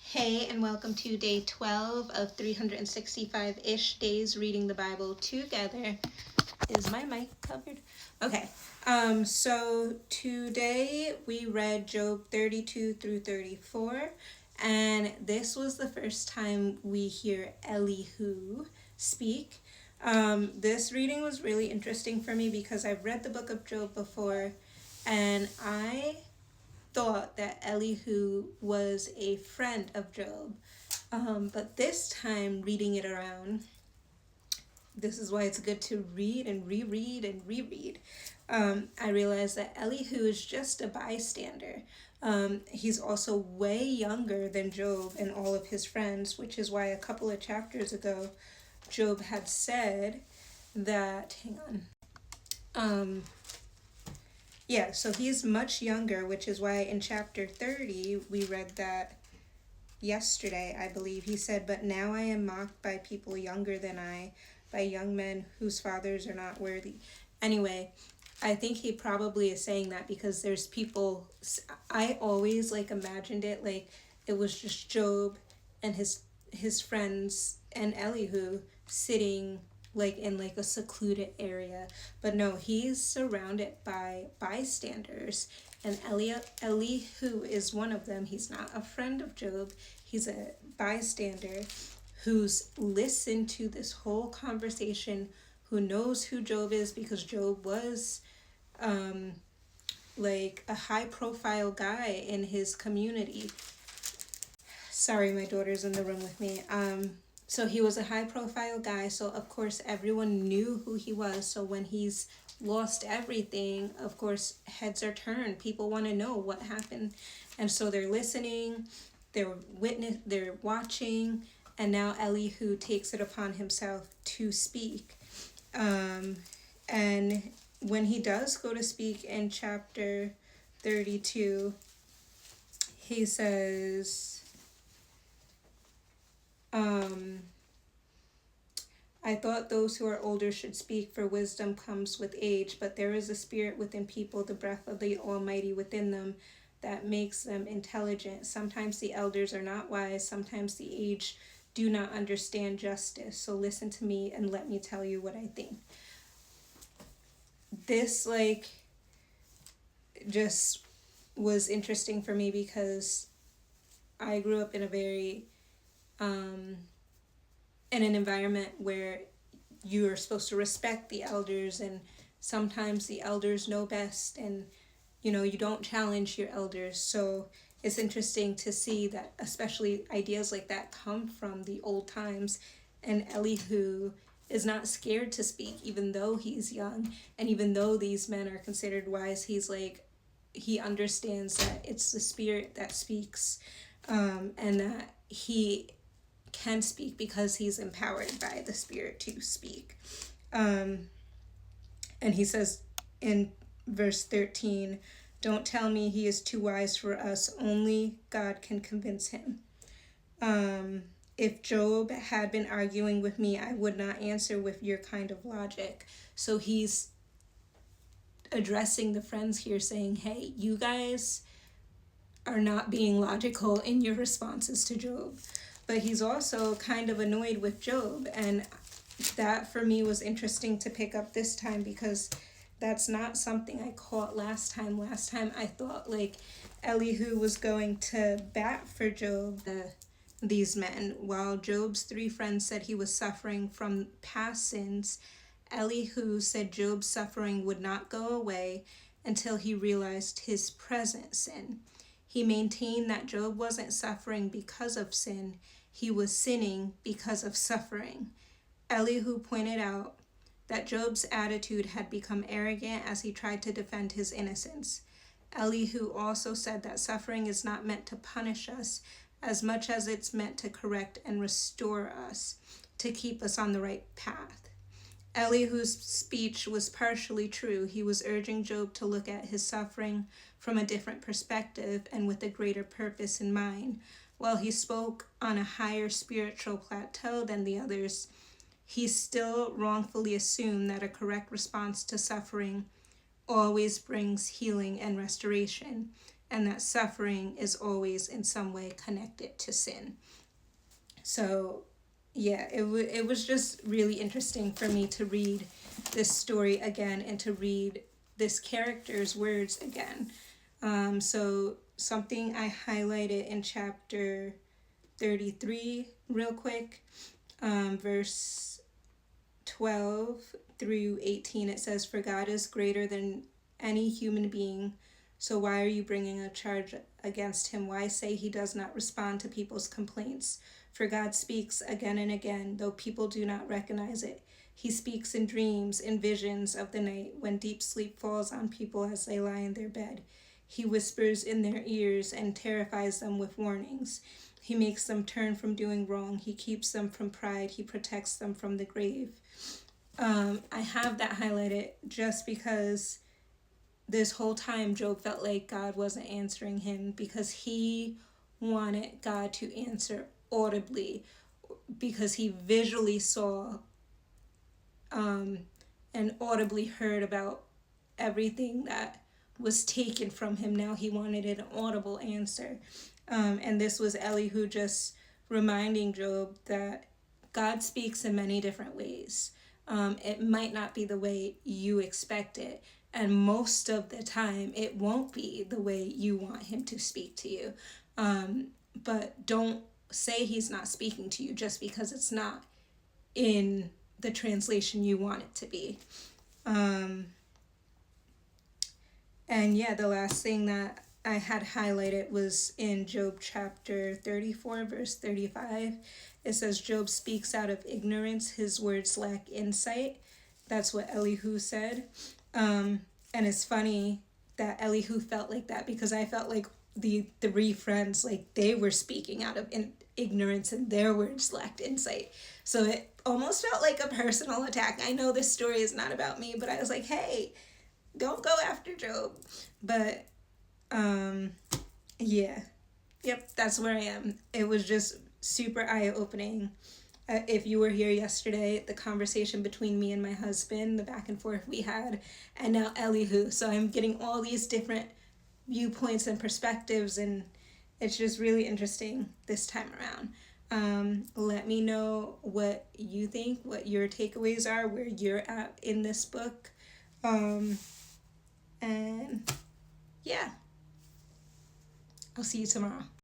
Hey, and welcome to day 12 of 365-ish days reading the Bible together. Is my mic covered? Okay. So today we read Job 32 through 34, and this was the first time we hear Elihu speak. This reading was really interesting for me because I've read the book of Job before, and I thought that Elihu was a friend of Job. But this time, reading it around, this is why it's good to read and reread and reread. I realized that Elihu is just a bystander. He's also way younger than Job and all of his friends, which is why a couple of chapters ago, Job had said that, yeah, so he's much younger, which is why in chapter 30, we read that yesterday, I believe. He said, "But now I am mocked by people younger than I, by young men whose fathers are not worthy." Anyway, I think he probably is saying that because there's people, I always imagined it like it was just Job and his friends and Elihu sitting in a secluded area, but no, he's surrounded by bystanders, and Elihu is one of them. He's not a friend of Job, he's a bystander who's listened to this whole conversation, who knows who Job is because Job was a high profile guy in his community. Sorry, my daughter's in the room with me. So he was a high profile guy, so of course everyone knew who he was. So when he's lost everything, of course heads are turned. People want to know what happened. And so they're listening, they're watching, and now Elihu takes it upon himself to speak. And when he does go to speak in chapter 32, he says, "I thought those who are older should speak, for wisdom comes with age, but there is a spirit within people, the breath of the Almighty within them, that makes them intelligent. Sometimes the elders are not wise, sometimes the aged do not understand justice. So listen to me and let me tell you what I think." This just was interesting for me because I grew up in a very in an environment where you are supposed to respect the elders, and sometimes the elders know best, and you don't challenge your elders. So it's interesting to see that especially ideas like that come from the old times, and Elihu is not scared to speak even though he's young, and even though these men are considered wise, he understands that it's the spirit that speaks, and that he can speak because he's empowered by the spirit to speak. And he says in verse 13, "Don't tell me he is too wise for us. Only God can convince him. If Job had been arguing with me, I would not answer with your kind of logic." So he's addressing the friends here, saying, hey, you guys are not being logical in your responses to Job. But he's also kind of annoyed with Job, and that for me was interesting to pick up this time because that's not something I caught last time. Last time I thought Elihu was going to bat for Job, these men. While Job's three friends said he was suffering from past sins, Elihu said Job's suffering would not go away until he realized his present sin. He maintained that Job wasn't suffering because of sin, he was sinning because of suffering. Elihu pointed out that Job's attitude had become arrogant as he tried to defend his innocence. Elihu also said that suffering is not meant to punish us as much as it's meant to correct and restore us, to keep us on the right path. Elihu's speech was partially true. He was urging Job to look at his suffering from a different perspective and with a greater purpose in mind. While he spoke on a higher spiritual plateau than the others, he still wrongfully assumed that a correct response to suffering always brings healing and restoration. and that suffering is always in some way connected to sin. So yeah, it was just really interesting for me to read this story again and to read this character's words again. So something I highlighted in chapter 33 real quick, verse 12 through 18, it says, "For God is greater than any human being, so why are you bringing a charge against him? Why say he does not respond to people's complaints? For God speaks again and again, though people do not recognize it. He speaks in dreams, in visions of the night, when deep sleep falls on people as they lie in their bed. He whispers in their ears and terrifies them with warnings. He makes them turn from doing wrong. He keeps them from pride. He protects them from the grave." I have that highlighted just because this whole time Job felt like God wasn't answering him, because he wanted God to answer audibly, because he visually saw and audibly heard about everything that was taken from him. Now he wanted an audible answer. And this was Elihu just reminding Job that God speaks in many different ways. It might not be the way you expect it, and most of the time it won't be the way you want him to speak to you. But don't say he's not speaking to you just because it's not in the translation you want it to be. And yeah, the last thing that I had highlighted was in Job chapter 34, verse 35. It says, "Job speaks out of ignorance. His words lack insight." That's what Elihu said. And it's funny that Elihu felt like that, because I felt like the three friends, like they were speaking out of ignorance and their words lacked insight. So it almost felt like a personal attack. I know this story is not about me, but I was like, hey, don't go after Job. But yeah, yep, that's where I am. It was just super eye-opening. If you were here yesterday, the conversation between me and my husband, the back and forth we had, and now Elihu. So I'm getting all these different viewpoints and perspectives, and it's just really interesting this time around. Let me know what you think, what your takeaways are, where you're at in this book. And yeah, I'll see you tomorrow.